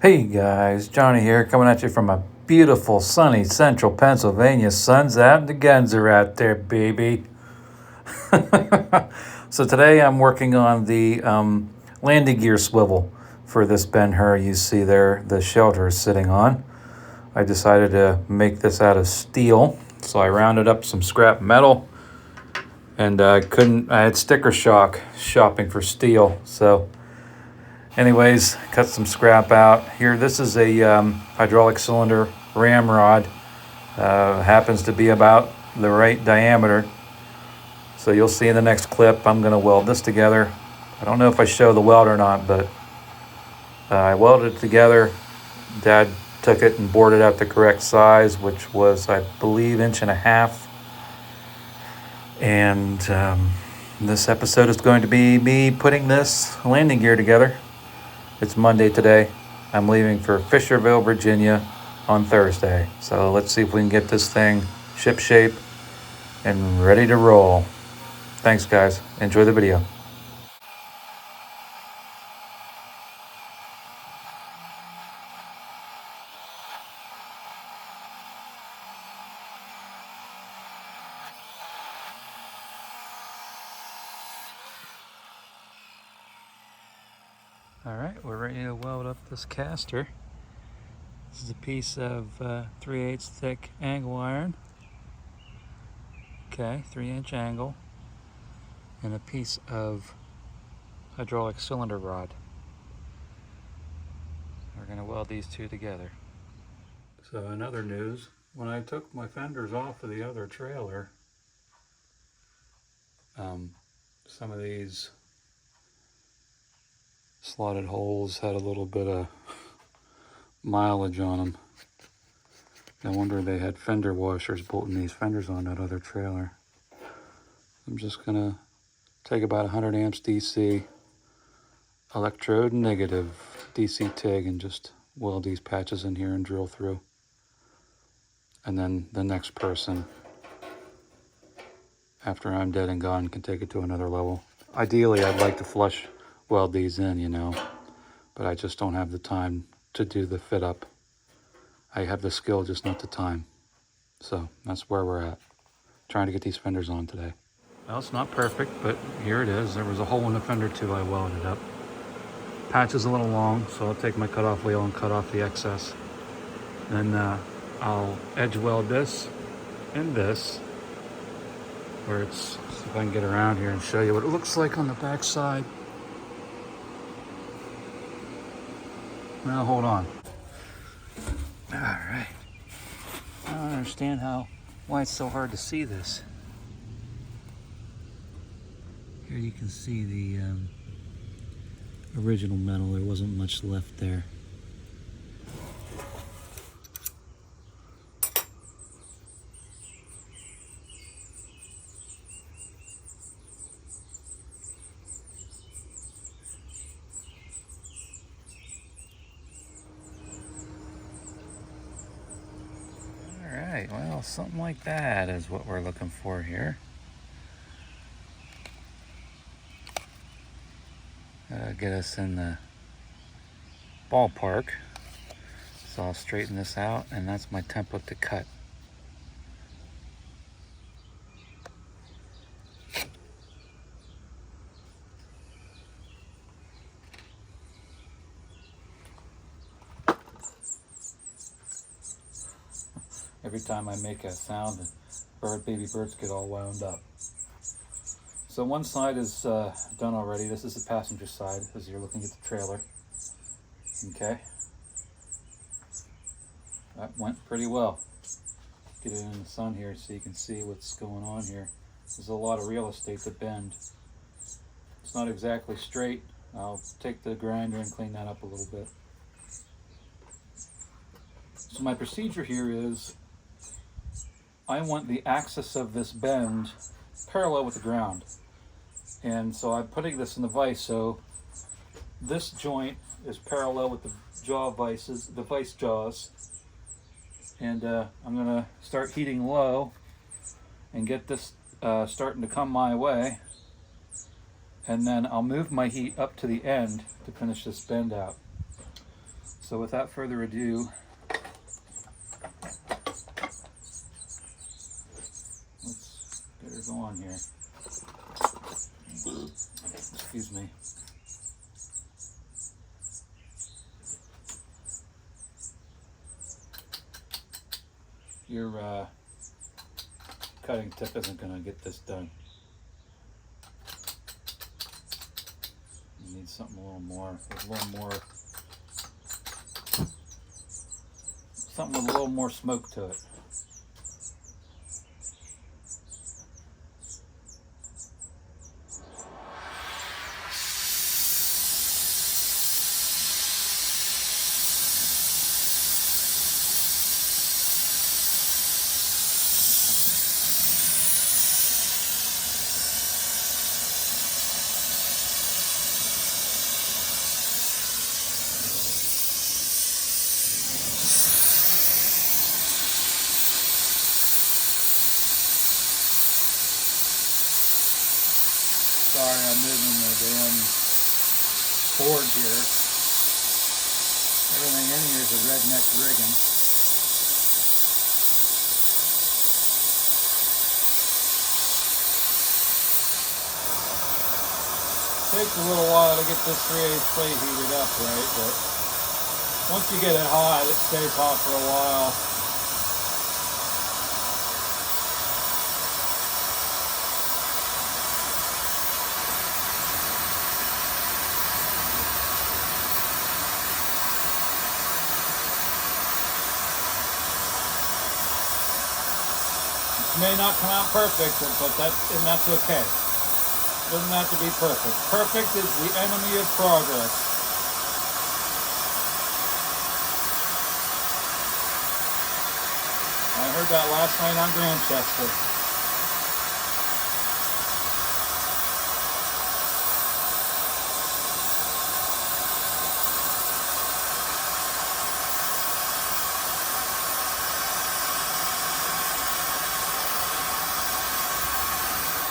Hey guys, Johnny here, coming at you from a beautiful sunny central Pennsylvania. Sun's out and the guns are out there, baby. So today I'm working on the landing gear swivel for this Ben Hur you see there, the shelter is sitting on. I decided to make this out of steel, so I rounded up some scrap metal, and I had sticker shock shopping for steel, so anyways, cut some scrap out. Here, this is a hydraulic cylinder ramrod. Happens to be about the right diameter. So you'll see in the next clip, I'm gonna weld this together. I don't know if I show the weld or not, but I welded it together. Dad took it and bored it out the correct size, which was, I believe, 1.5 inches. And this episode is going to be me putting this landing gear together. It's Monday today. I'm leaving for Fisherville, Virginia on Thursday. So let's see if we can get this thing ship shape and ready to roll. Thanks guys. Enjoy the video. All right, we're ready to weld up this caster. This is a piece of 3/8 thick angle iron. Okay, 3-inch angle. And a piece of hydraulic cylinder rod. We're going to weld these two together. So in other news, when I took my fenders off of the other trailer, some of these slotted holes had a little bit of mileage on them. No wonder they had fender washers bolting these fenders on that other trailer. I'm just gonna take about 100 amps DC, electrode negative DC TIG, and just weld these patches in here and drill through. And then the next person, after I'm dead and gone, can take it to another level. Ideally, I'd like to flush weld these in, you know, but I just don't have the time to do the fit up. I have the skill, just not the time. So that's where we're at. Trying to get these fenders on today. Well, it's not perfect, but here it is. There was a hole in the fender too. I welded up. Patch is a little long, so I'll take my cutoff wheel and cut off the excess. Then I'll edge weld this and this, where it's, see if I can get around here and show you what it looks like on the back side. Now hold on. All right. I don't understand why it's so hard to see this. Here you can see the original metal. There wasn't much left there. Alright, well, something like that is what we're looking for here. Get us in the ballpark. So I'll straighten this out, and that's my template to cut. Every time I make a sound, the baby birds get all wound up. So one side is done already. This is the passenger side, as you're looking at the trailer. Okay. That went pretty well. Get it in the sun here so you can see what's going on here. There's a lot of real estate to bend. It's not exactly straight. I'll take the grinder and clean that up a little bit. So my procedure here is, I want the axis of this bend parallel with the ground. And so I'm putting this in the vise, so this joint is parallel with the jaw vices, the vice jaws. And I'm gonna start heating low and get this starting to come my way. And then I'll move my heat up to the end to finish this bend out. So without further ado, let's get her going here. Excuse me. Your cutting tip isn't going to get this done. You need something a little more, something with a little more smoke to it. Sorry, I'm moving the damn board here. Everything in here is a redneck rigging. Takes a little while to get this 3/8 plate heated up right, but once you get it hot, it stays hot for a while. May not come out perfect, but that's okay. Doesn't have to be perfect. Perfect is the enemy of progress. I heard that last night on Grandchester.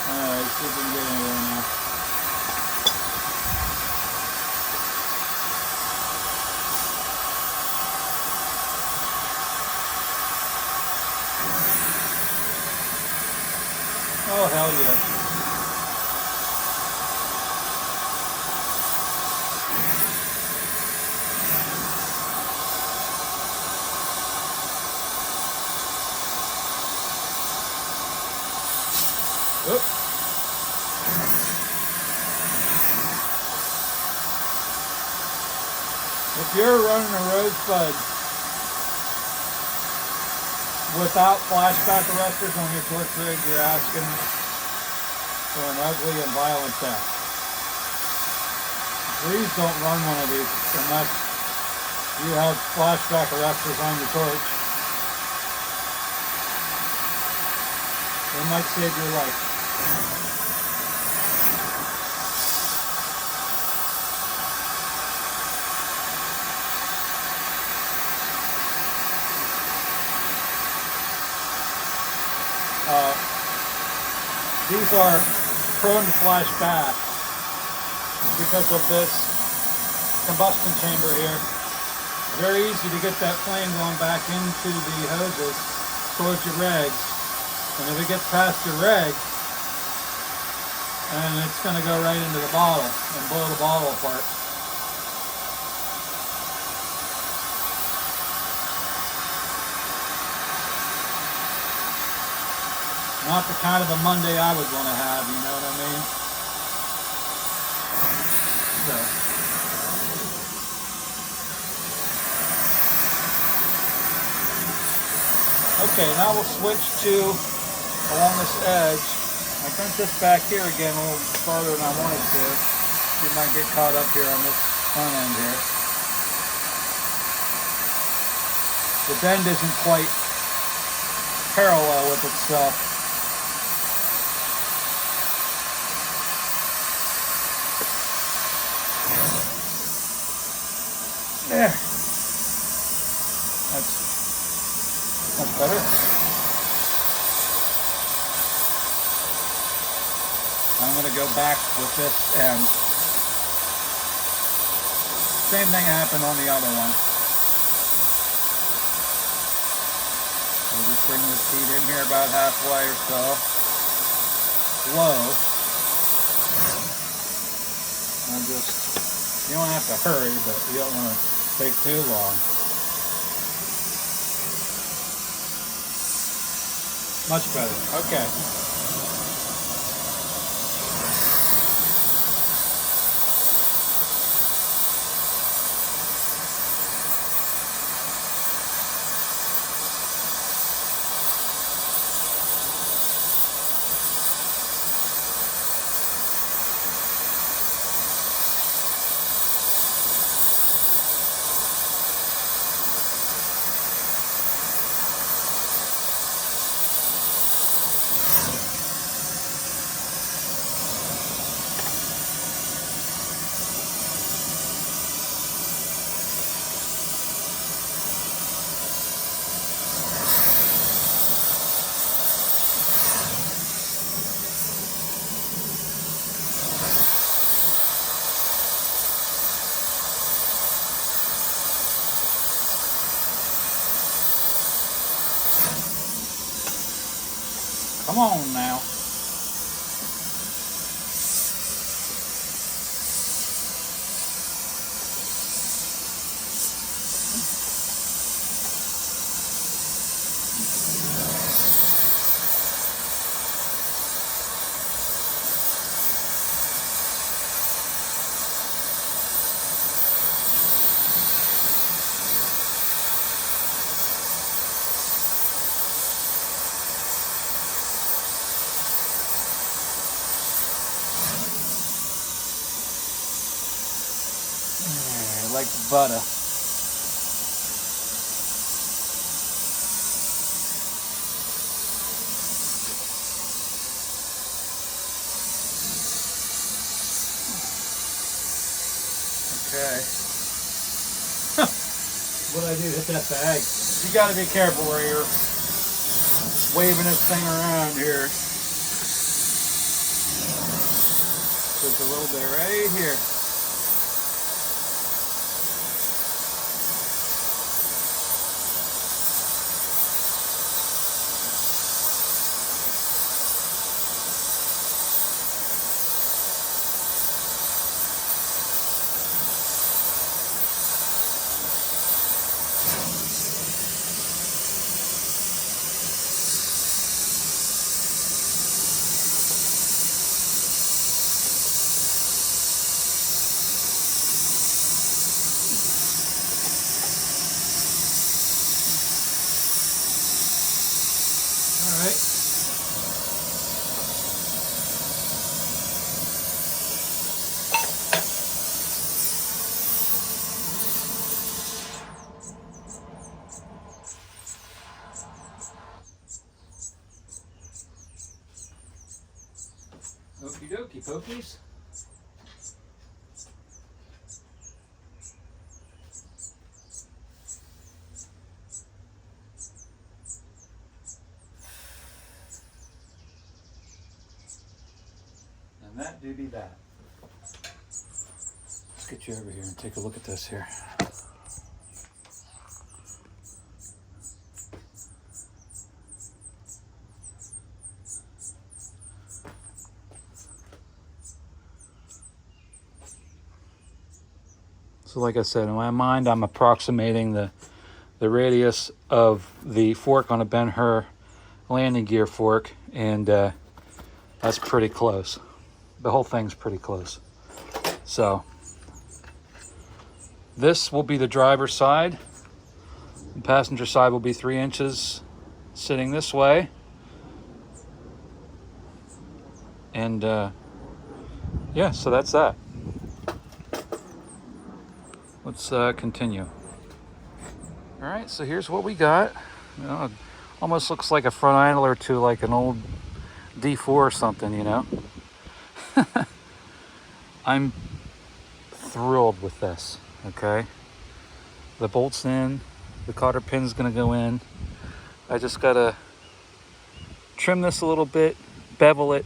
Alright, see if we can get anywhere now. Oh, hell yeah. Oop. If you're running a Rosebud without flashback arresters on your torch rig, you're asking for an ugly and violent death. Please don't run one of these unless you have flashback arresters on your torch. They might save your life. These are prone to flash back because of this combustion chamber here. Very easy to get that flame going back into the hoses towards your regs. And if it gets past your reg, and it's going to go right into the bottle and blow the bottle apart. Not the kind of a Monday I would want to have, you know what I mean? So. Okay, now we'll switch to along this edge. I bent this back here again a little farther than I wanted to. You might get caught up here on this front end here. The bend isn't quite parallel with itself. There. That's better. I'm going to go back with this end. Same thing happened on the other one. just bring the seat in here about halfway or so. Low. And just, you don't have to hurry, but you don't want to take too long. Much better. Okay. Come on now. Like butter. Okay. What I do, hit that bag. You got to be careful where you're waving this thing around here. Just a little bit right here. Okie dokie pokies. And that do be that. Let's get you over here and take a look at this here. So like I said, in my mind, I'm approximating the radius of the fork on a Ben Hur landing gear fork, and that's pretty close. The whole thing's pretty close. So this will be the driver's side. The passenger side will be 3 inches sitting this way. And yeah, so that's that. Let's continue. All right, so here's what we got. You know, it almost looks like a front idler to like an old D4 or something, you know. I'm thrilled with this, okay? The bolt's in, the cotter pin's gonna go in. I just gotta trim this a little bit, bevel it,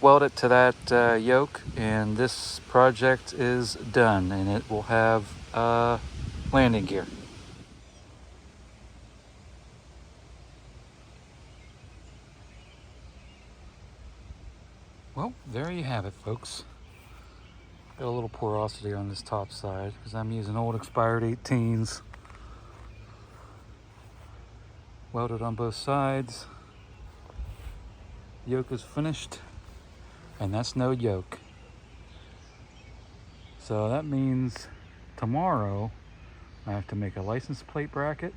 weld it to that yoke, and this project is done, and it will have landing gear. Well, there you have it, folks. Got a little porosity on this top side because I'm using old expired 18s. Welded on both sides. Yoke is finished, and that's no yoke. So that means tomorrow I have to make a license plate bracket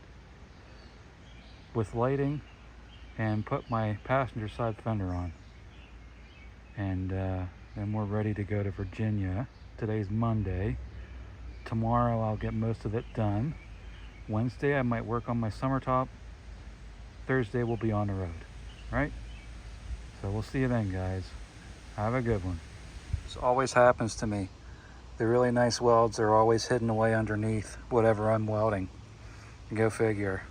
with lighting and put my passenger side fender on. And then we're ready to go to Virginia. Today's Monday. Tomorrow I'll get most of it done. Wednesday I might work on my summer top. Thursday we'll be on the road. Right? So we'll see you then, guys. Have a good one. This always happens to me. The really nice welds are always hidden away underneath whatever I'm welding. Go figure.